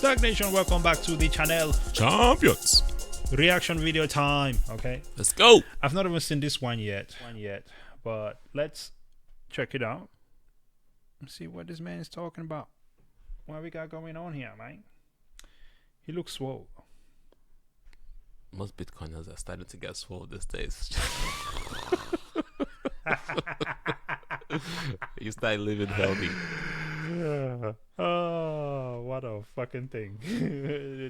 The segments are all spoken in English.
STAKK Nation, welcome back to the channel. Champions. Reaction video time. Okay, Let's go. I've not even seen this one yet, but let's check it out and see what this man is talking about. What we got going on here, man? He looks swole. Most Bitcoiners are starting to get swole these days. You start living healthy. Oh, what a fucking thing.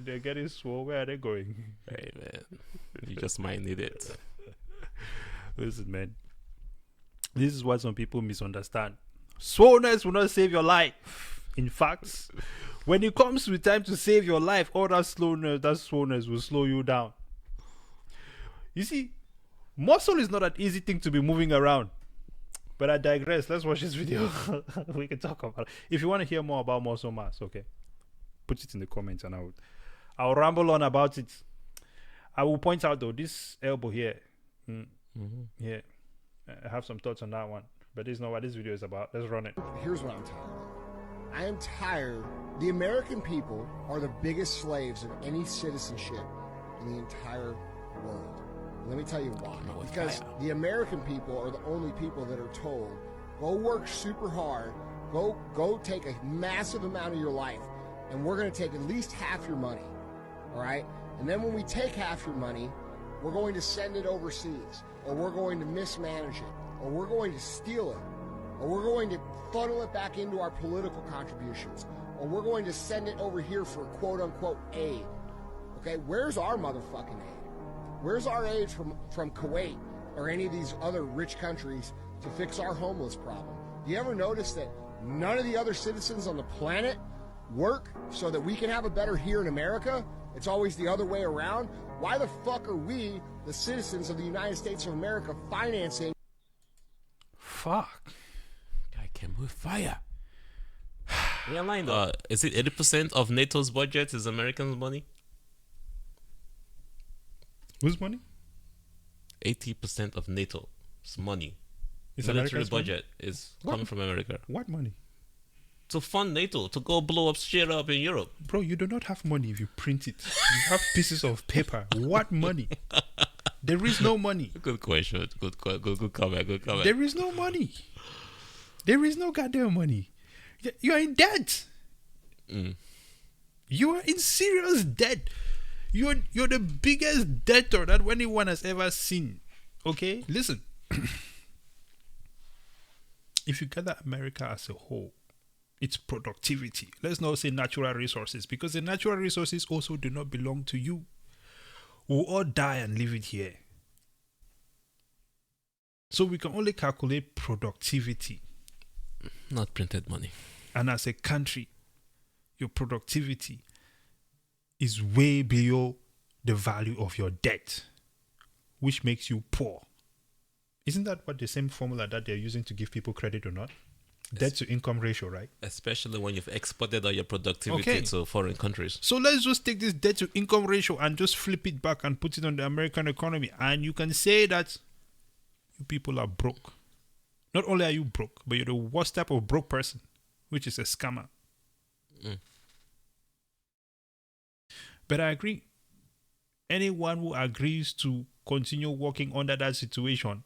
They're getting swole. Where are they going? Hey man, you just might need it. Listen, man, this is what some people misunderstand. Swollenness will not save your life. In fact, when it comes to time to save your life, all that slowness, that swollenness will slow you down. You see, muscle is not an easy thing to be moving around. But I digress. Let's watch this video. We can talk about it. If you want to hear more about muscle mass, okay, put it in the comments and I'll ramble on about it. I will point out though, this elbow here, yeah, I have some thoughts on that one, but this is not what this video is about. Let's run it. Here's what I'm tired of. I am tired. The American people are the biggest slaves of any citizenship in the entire world. Let me tell you why. Because the American people are the only people that are told, go work super hard, go take a massive amount of your life, and we're going to take at least half your money, all right? And then when we take half your money, we're going to send it overseas, or we're going to mismanage it, or we're going to steal it, or we're going to funnel it back into our political contributions, or we're going to send it over here for quote-unquote aid. Okay, where's our motherfucking aid? Where's our aid from Kuwait or any of these other rich countries to fix our homeless problem? Do you ever notice that none of the other citizens on the planet work so that we can have a better here in America? It's always the other way around. Why the fuck are we, the citizens of the United States of America, financing? Fuck. I came with fire. You're lying though. Is it 80% of NATO's budget is Americans' money? Whose money? 80% of NATO's money. It's Military America's budget is coming from America. What money? To fund NATO, to go blow up shit up in Europe. Bro, you do not have money if you print it. You have pieces of paper. What money? There is no money. Good question. Good comment. There is no money. There is no goddamn money. You are in debt. You are in serious debt. You're the biggest debtor that anyone has ever seen. Okay? Listen. If you gather America as a whole, its productivity, let's not say natural resources, because the natural resources also do not belong to you. We'll all die and leave it here. So we can only calculate productivity. Not printed money. And as a country, your productivity is way below the value of your debt, which makes you poor. Isn't that what the same formula that they're using to give people credit or not? Debt to income ratio, right? Especially when you've exported all your productivity to foreign countries. So let's just take this debt to income ratio and just flip it back and put it on the American economy. And you can say that you people are broke. Not only are you broke, but you're the worst type of broke person, which is a scammer. But I agree. Anyone who agrees to continue working under that situation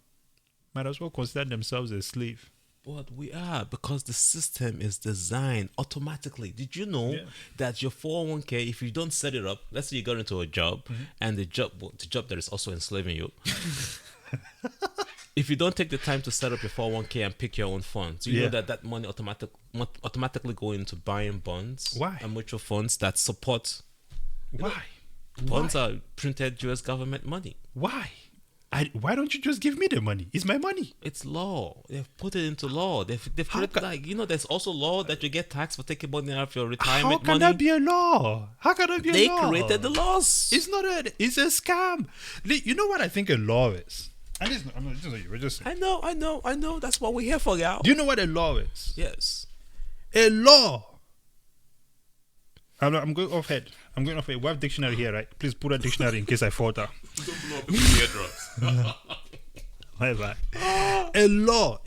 might as well consider themselves a slave. But we are, because the system is designed automatically. Did you know that your 401k, if you don't set it up, let's say you got into a job and the job that is also enslaving you. If you don't take the time to set up your 401k and pick your own funds, you know that money automatically go into buying bonds and mutual funds that support. Why? Bonds are printed US government money. Why? Why don't you just give me the money? It's my money. It's law. They've put it into law. They've created, there's also law that you get taxed for taking money out of your retirement money. How can that be a law? How can that be a law? They created the laws. It's not it's a scam. You know what I think a law is? And this, I'm not just we're just. I know. That's what we're here for, y'all. Do you know what a law is? Yes. A law. I'm going off head. We have dictionary here, right? Please put a dictionary in case I falter. Don't blow up eardrops. My bad. A law,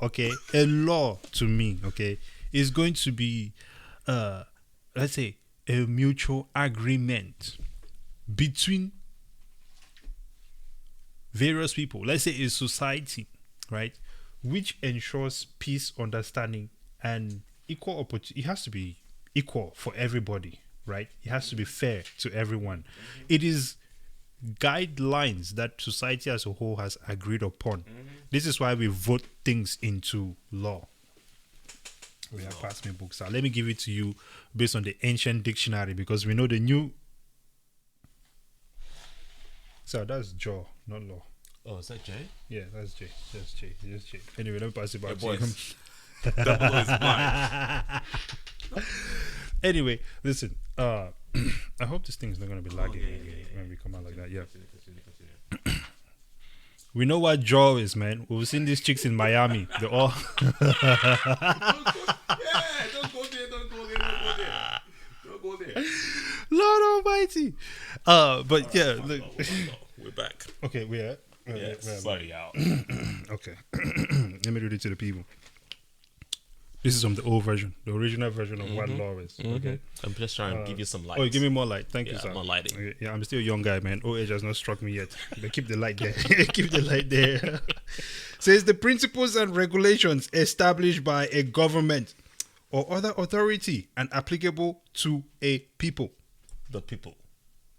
okay? A law to me, okay, is going to be, let's say, a mutual agreement between various people, let's say a society, right, which ensures peace, understanding, and equal opportunity. It has to be equal for everybody, right? It has to be fair to everyone. It is guidelines that society as a whole has agreed upon. This is why we vote things into law. We have passed me books out. Let me give it to you based on the ancient dictionary, because we know the new. So that's jaw, not law. Oh, is that Jay? Yeah, that's J. That's J. That's J. Anyway, let me pass it back to you. Boys. Double is mine. Anyway, listen. I hope this thing's not gonna be lagging when we come out like that. Yeah. We know what jaw is, man. We've seen these chicks in Miami. They're all. Don't go there. Don't go there. Lord Almighty. But yeah, look. We're back. Okay, we're Sorry, y'all. okay. Let me read it to the people. This is from the old version, the original version of what law is. Okay. I'm just trying to give you some light. Oh, give me more light. Thank you, sir. More lighting. Okay, yeah, I'm still a young guy, man. Old age has not struck me yet. But keep the light there. Keep the light there. Says the principles and regulations established by a government or other authority and applicable to a people. The people.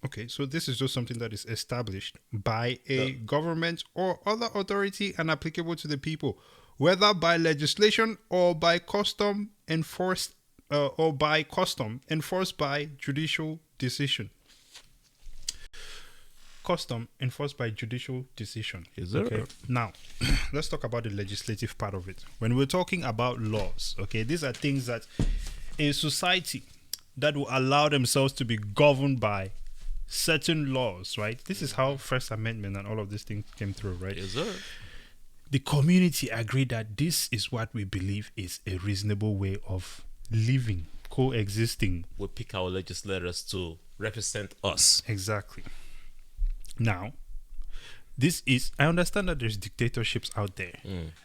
Okay, so this is just something that is established by a government or other authority and applicable to the people, whether by legislation or by custom enforced by judicial decision. Custom enforced by judicial decision. Is there? Okay. Now, let's talk about the legislative part of it. When we're talking about laws, okay, these are things that a society that will allow themselves to be governed by certain laws, right? This is how First Amendment and all of these things came through, right? Yes, sir. The community agreed that this is what we believe is a reasonable way of living, coexisting. We pick our legislators to represent us. Exactly. Now, I understand that there's dictatorships out there.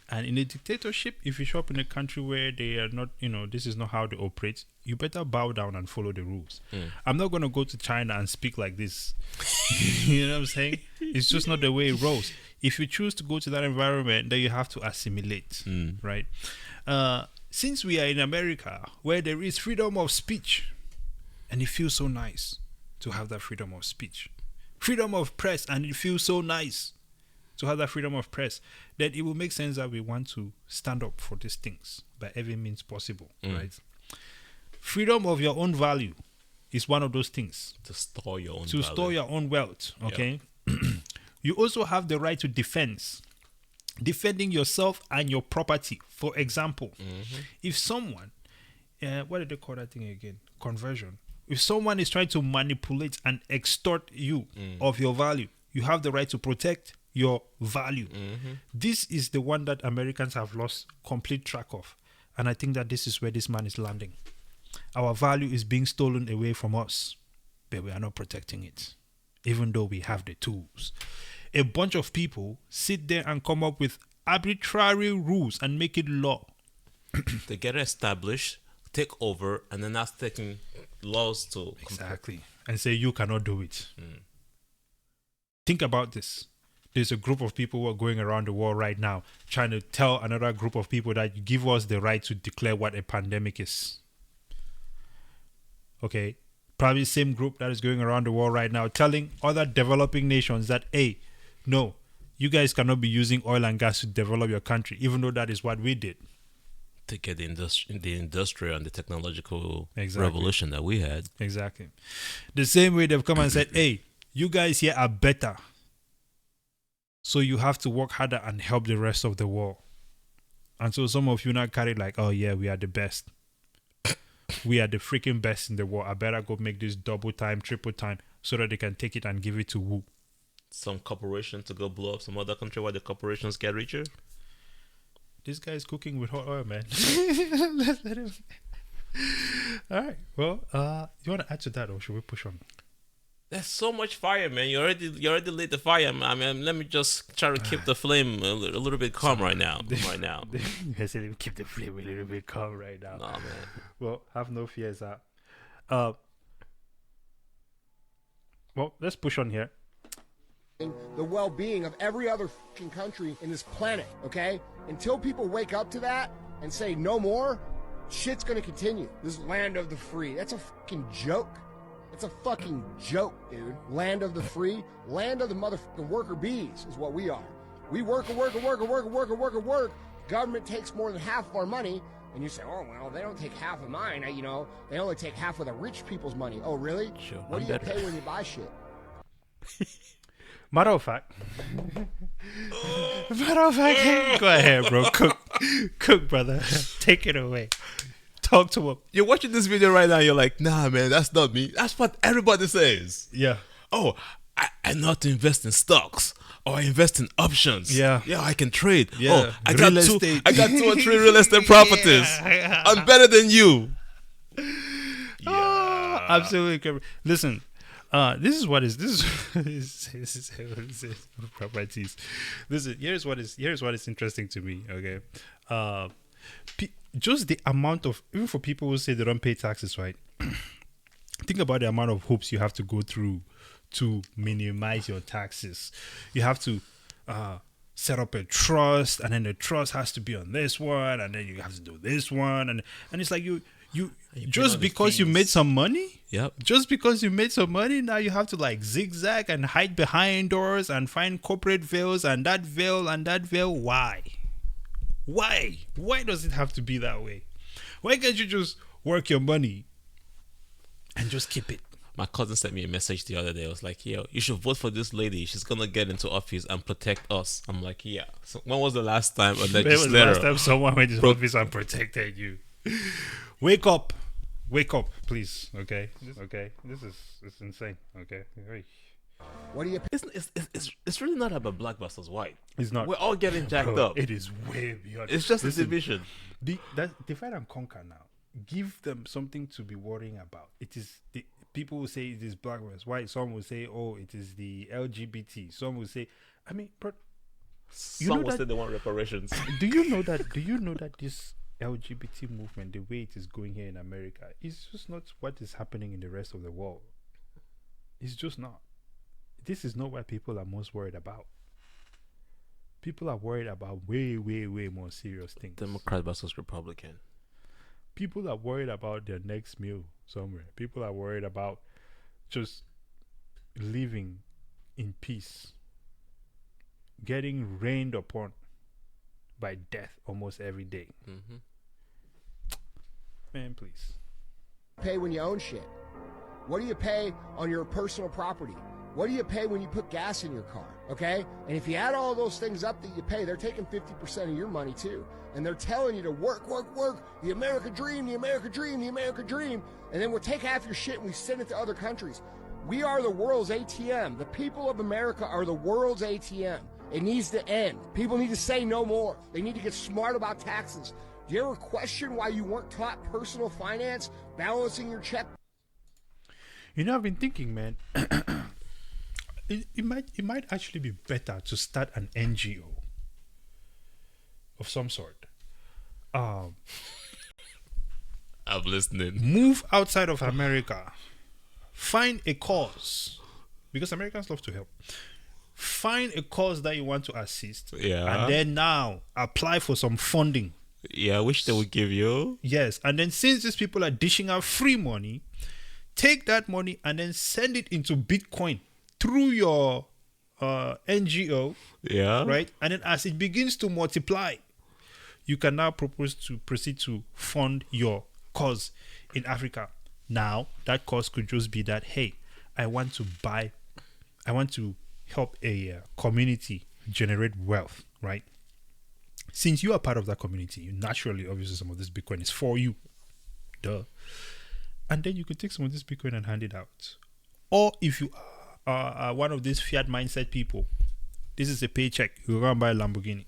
And in a dictatorship, if you show up in a country where they are not, this is not how they operate, you better bow down and follow the rules. I'm not going to go to China and speak like this. You know what I'm saying? It's just not the way it rolls. If you choose to go to that environment, then you have to assimilate, right? Since we are in America, where there is freedom of speech, and it feels so nice to have that freedom of speech, freedom of press, and it feels so nice to have that freedom of press, that it will make sense that we want to stand up for these things by every means possible, right? Freedom of your own value is one of those things. To store your own To value. store your own wealth, okay? You also have the right to defending yourself and your property. For example, if someone, what did they call that thing again? Conversion. If someone is trying to manipulate and extort you of your value, you have the right to protect your value. This is the one that Americans have lost complete track of. And I think that this is where this man is landing. Our value is being stolen away from us, but we are not protecting it, even though we have the tools. A bunch of people sit there and come up with arbitrary rules and make it law. They get established, take over, and then that's taking laws to Exactly. And say you cannot do it. Think about this. There's a group of people who are going around the world right now trying to tell another group of people that you give us the right to declare what a pandemic is. Okay? Probably the same group that is going around the world right now telling other developing nations that, hey, no, you guys cannot be using oil and gas to develop your country, even though that is what we did. to get the industrial and the technological Exactly. revolution that we had. Exactly. The same way they've come and said, hey, you guys here are better, so you have to work harder and help the rest of the world. And so some of you now carry like, oh yeah, we are the best. We are the freaking best in the world. I better go make this double time, triple time, so that they can take it and give it to who? Some corporation to go blow up some other country where the corporations get richer. This guy's cooking with hot oil, man. Let's let him. All right. Well, you want to add to that, or should we push on? There's so much fire, man. You already lit the fire. I mean, let me just try to keep the flame a little bit calm right now. I said, let me keep the flame a little bit calm right now. Nah, man. Well, have no fears. Well, let's push on here. The well-being of every other fucking country in this planet, okay? Until people wake up to that and say no more, shit's gonna continue. This land of the free. That's a fucking joke. It's a fucking joke, dude. Land of the free, land of the motherfucking worker bees is what we are. We work. Government takes more than half of our money, and you say, oh, well, they don't take half of mine. They only take half of the rich people's money. Oh, really? Sure, What do you pay when you buy shit? Matter of fact, go ahead, bro. Cook, brother. Take it away. Talk to him. You're watching this video right now. You're like, nah, man, that's not me. That's what everybody says. Yeah. Oh, I know how to invest in stocks. Or I invest in options. Yeah. Yeah, I can trade. Yeah. Oh, I got Real two estate. or three real estate properties. I'm better than you. Yeah. Absolutely. Listen, this is properties. Listen, here's what is interesting to me. Okay, just the amount of, even for people who say they don't pay taxes, right? Think about the amount of hoops you have to go through to minimize your taxes. You have to set up a trust, and then the trust has to be on this one, and then you have to do this one, and it's like you just because you made some money. Yep. Just because you made some money, now you have to like zigzag and hide behind doors and find corporate veils and that veil and that veil. Why? Why does it have to be that way? Why can't you just work your money and just keep it? My cousin sent me a message the other day. I was like, yo, you should vote for this lady. She's going to get into office and protect us. I'm like, yeah. So when was the last time a legislator... When was the last time someone went into office and protected you? Wake up, please. Okay. It's insane. Okay. What do you pay? It's really not about black versus white. It's not. We're all getting jacked Bro, up. It is way beyond. It's just Listen, a division. Divide and conquer now. Give them something to be worrying about. It is the people will say it is black versus white. Some will say, oh, it is the LGBT. Some will say, I mean, but Some will say they want reparations. Do you know that this LGBT movement, the way it is going here in America, is just not what is happening in the rest of the world. It's just not. This is not what people are most worried about. People are worried about way more serious things. Democrat versus Republican. People are worried about their next meal somewhere. People are worried about just living in peace, getting rained upon by death almost every day. Mm-hmm. Man, please. Pay when you own shit? What do you pay on your personal property? What do you pay when you put gas in your car? Okay? And if you add all those things up that you pay, they're taking 50% of your money too. And they're telling you to work. The American dream. And then we'll take half your shit and we send it to other countries. We are the world's ATM. The people of America are the world's ATM. It needs to end. People need to say no more. They need to get smart about taxes. Do you ever question why you weren't taught personal finance, balancing your check? You know, I've been thinking, man. It might actually be better to start an NGO of some sort. I'm listening. Move outside of America. Find a cause, because Americans love to help. Find a cause that you want to assist. Yeah. And then now apply for some funding. Yeah, I wish they would give you. Yes. And then since these people are dishing out free money, take that money and then send it into Bitcoin through your NGO. Yeah. Right? And then as it begins to multiply, you can now proceed to fund your cause in Africa. Now, that cause could just be that, hey, I want to help a community generate wealth, right? Since you are part of that community, naturally, obviously, some of this Bitcoin is for you. Duh. And then you could take some of this Bitcoin and hand it out. Or if you are one of these fiat mindset people, this is a paycheck. You go and buy a Lamborghini.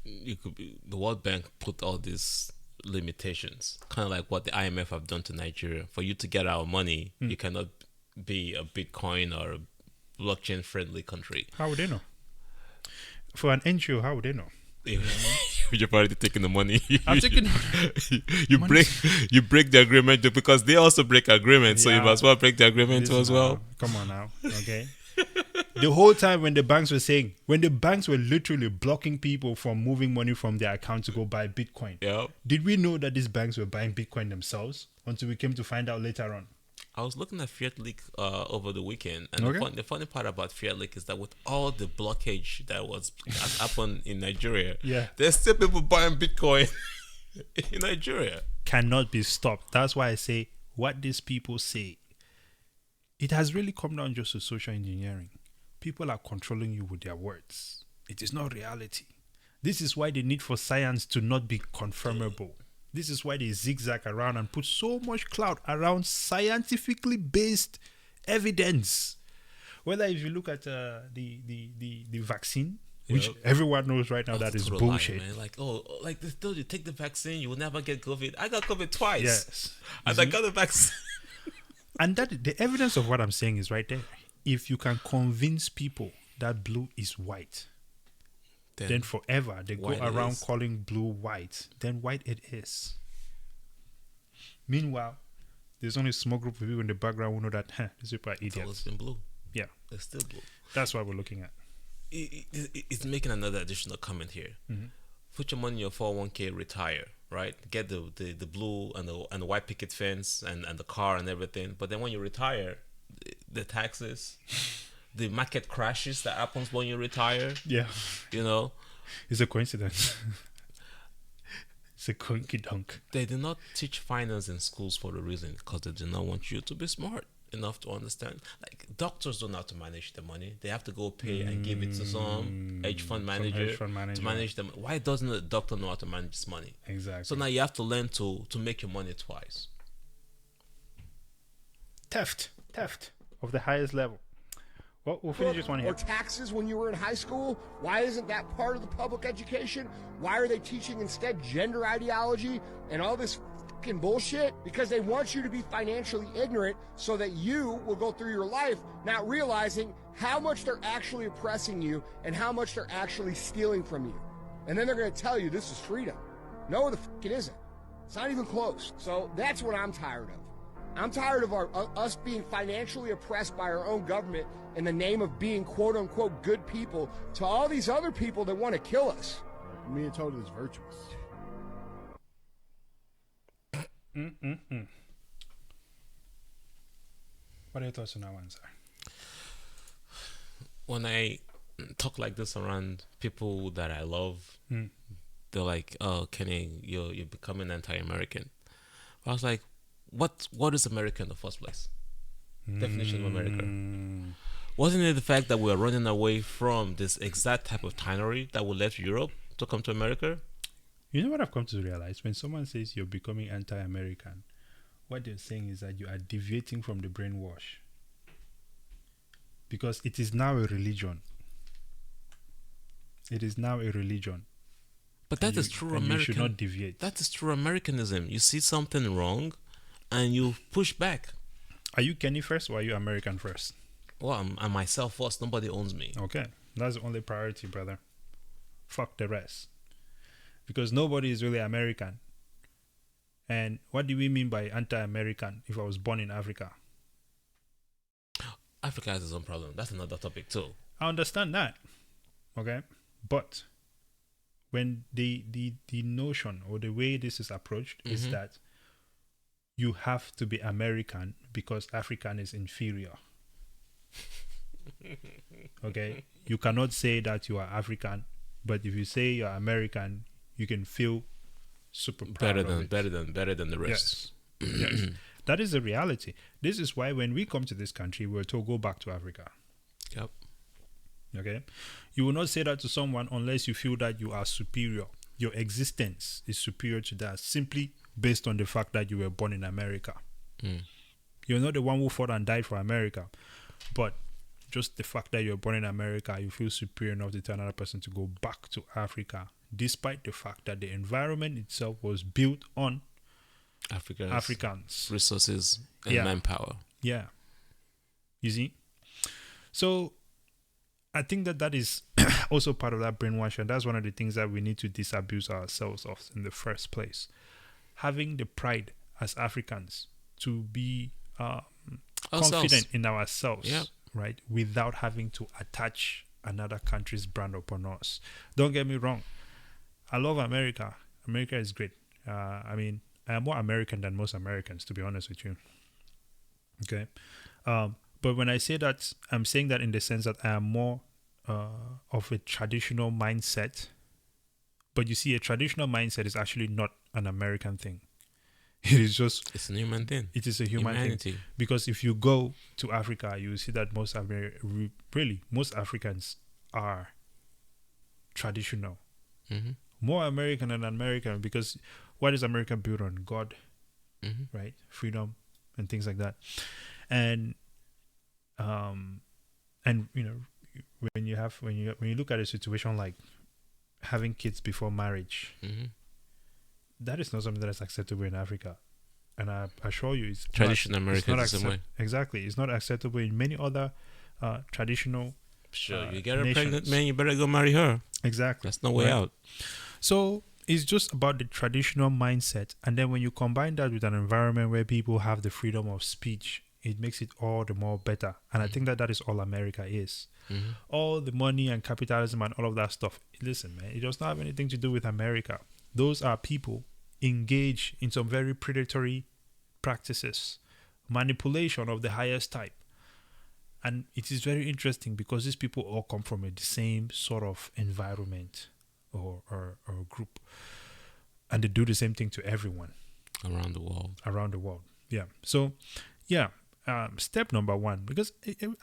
You could be, the World Bank put all these limitations, kind of like what the IMF have done to Nigeria. For you to get our money, you cannot be a Bitcoin or a blockchain friendly country. How would they know? For an NGO, how would they know? You You've already taken the money. I'm taking you money. break the agreement because they also break agreement, so you Yeah. must well break the agreement too as Listen well. now. Come on now, okay? The whole time when the banks were literally blocking people from moving money from their account to go buy Bitcoin. Yeah. Did we know that these banks were buying Bitcoin themselves until we came to find out later on? I was looking at Fiat Leak over the weekend, and Okay. the funny part about Fiat Leak is that with all the blockage that happened in Nigeria, Yeah. there's still people buying Bitcoin in Nigeria. Cannot be stopped. That's why I say what these people say. It has really come down just to social engineering. People are controlling you with their words. It is not reality. This is why the need for science to not be confirmable. This is why they zigzag around and put so much cloud around scientifically based evidence. Whether if you look at the vaccine, which Yep. everyone knows right now that is Total lie, bullshit. man. Like, like they told you, take the vaccine, you will never get COVID. I got COVID twice. Yes. And I got the vaccine. And that the evidence of what I'm saying is right there. If you can convince people that blue is white, then forever they go white it around is. calling blue white, then white it is. Meanwhile, there's only a small group of people in the background who know that these people are It's always idiots. been blue. Yeah, It's still blue. that's what we're looking at. It's making another additional comment here. Mm-hmm. Put your money in your 401k, retire, right? Get the blue and the white picket fence and the car and everything. But then when you retire, the taxes, the market crashes that happens when you retire, Yeah, you know, it's a coincidence. It's a coinky dunk. they do not teach finance in schools for a reason, because they do not want you to be smart enough to understand. Like doctors don't know how to manage the money. They have to go pay and give it to some hedge fund manager, hedge fund to manage them. Why doesn't a doctor know how to manage his money? Exactly. So now you have to learn to make your money twice. theft of the highest level. Well, we'll finish this one Or here. taxes when you were in high school? Why isn't that part of the public education? Why are they teaching instead gender ideology and all this fucking bullshit? Because they want you to be financially ignorant so that you will go through your life not realizing how much they're actually oppressing you and how much they're actually stealing from you. And then they're going to tell you this is freedom. No, the fuck it isn't. It's not even close. So that's what I'm tired of. I'm tired of us being financially oppressed by our own government in the name of being quote-unquote good people to all these other people that want to kill us. Me and told it is virtuous. What are your thoughts on that one, sir? When I talk like this around people that I love, they're like, "Oh, Kenny, you're becoming anti-American." I was like, "What is America in the first place? Definition of America. Wasn't it the fact that we're running away from this exact type of tyranny that we left Europe to come to America?" You know what I've come to realize? When someone says you're becoming anti-American, what they're saying is that you are deviating from the brainwash. Because it is now a religion. It is now a religion. But that is true and American. you should not deviate. That is true Americanism. You see something wrong, and you push back. Are you Kenny first or are you American first? Well, I'm myself first. Nobody owns me. Okay. That's the only priority, brother. Fuck the rest. Because nobody is really American. And what do we mean by anti-American if I was born in Africa? Africa has its own problem. That's another topic too. I understand that. Okay. But when the notion or the way this is approached is that you have to be American because African is inferior. Okay. You cannot say that you are African, but if you say you're American, you can feel super proud of it. better than the rest. Yes. Yes. That is the reality. This is why when we come to this country, we're told go back to Africa. Yep. Okay. You will not say that to someone unless you feel that you are superior. Your existence is superior to that simply based on the fact that you were born in America. You're not the one who fought and died for America, but just the fact that you're born in America, you feel superior enough to tell another person to go back to Africa, despite the fact that the environment itself was built on Africans. Resources and manpower. Yeah. You see? So I think that is also part of that brainwashing. That's one of the things that we need to disabuse ourselves of in the first place. Having the pride as Africans to be confident in ourselves, right, without having to attach another country's brand upon us. Don't get me wrong, I love America. America is great. I mean, I am more American than most Americans, to be honest with you. Okay, but when I say that, I'm saying that in the sense that I am more of a traditional mindset. But you see, a traditional mindset is actually not an American thing. It is just... It's a human thing. It is a human thing. Because if you go to Africa, you will see that most Africans are traditional. Mm-hmm. More American than American, because what is America built on? God, right? Freedom and things like that. And you know, when you look at a situation like having kids before marriage, that is not something that is acceptable in Africa. And I assure you, it's traditional America is the same way. Exactly, it's not acceptable in many other traditional. Sure, you get a nations. pregnant man, you better go marry her. Exactly, that's no way out. So it's just about the traditional mindset, and then when you combine that with an environment where people have the freedom of speech, it makes it all the more better. And I think that is all America is. All the money and capitalism and all of that stuff. Listen, man, it does not have anything to do with America. Those are people engaged in some very predatory practices, manipulation of the highest type. And it is very interesting because these people all come from the same sort of environment or group. And they do the same thing to everyone. Around the world. Yeah. So, yeah. Step number one, because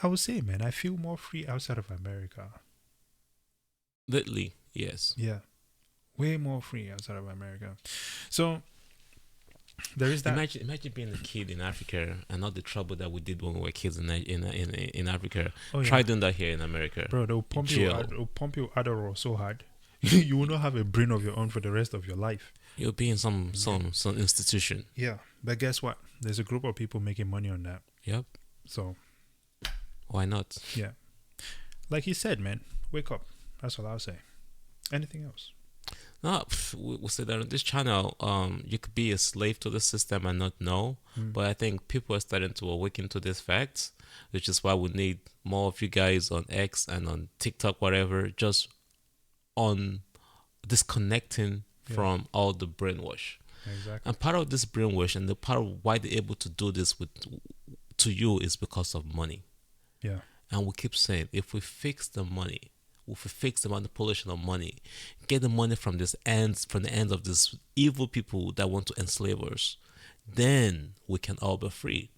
I would say, man, I feel more free outside of America. Lately, yes. Yeah. Way more free outside of America. So there is that. Imagine being a kid in Africa and not the trouble that we did when we were kids in Africa. Oh, yeah. Try doing that here in America. Bro, they'll pump you Adderall so hard. You will not have a brain of your own for the rest of your life. You'll be in some institution. Yeah. But guess what? There's a group of people making money on that. Yep. So why not? Yeah. Like he said, man, wake up. That's all I'll say. Anything else? No, we'll say that on this channel, you could be a slave to the system and not know. But I think people are starting to awaken to these facts, which is why we need more of you guys on X and on TikTok, whatever, just on disconnecting from all the brainwash. Exactly. And part of this brainwash and the part of why they're able to do this to you is because of money. Yeah. And we keep saying, if we fix the money, if we fix the manipulation of money, get the money from the ends of these evil people that want to enslave us, then we can all be free.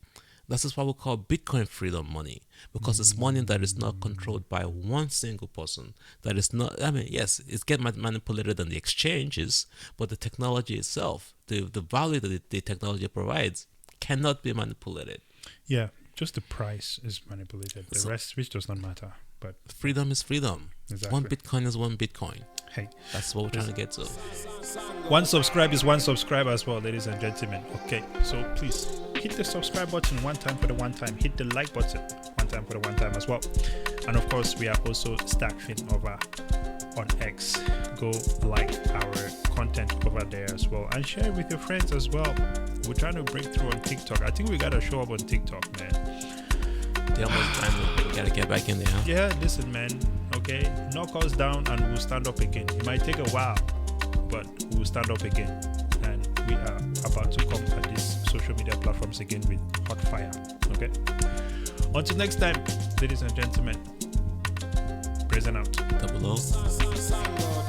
This is why we call Bitcoin freedom money, because it's money that is not controlled by one single person. That is not, yes, it's get manipulated on the exchanges, but the technology itself, the value that the technology provides, cannot be manipulated. Yeah, just the price is manipulated. The rest, which does not matter. But freedom is freedom. Exactly. One Bitcoin is one Bitcoin. Hey, that's what we're trying to get to. One subscribe is one subscribe as well, ladies and gentlemen. Okay, so please hit the subscribe button one time for the one time. Hit the like button one time for the one time as well. And of course, we are also STAKK over on X. Go like our content over there as well and share it with your friends as well. We're trying to break through on TikTok. I think we gotta show up on TikTok, man. They're almost trying to gotta get back in there. Huh? Yeah, listen, man. Okay, knock us down and we'll stand up again. It might take a while, but we'll stand up again. And we are about to come at these social media platforms again with hot fire. Okay. Until next time, ladies and gentlemen. Present out. Double O.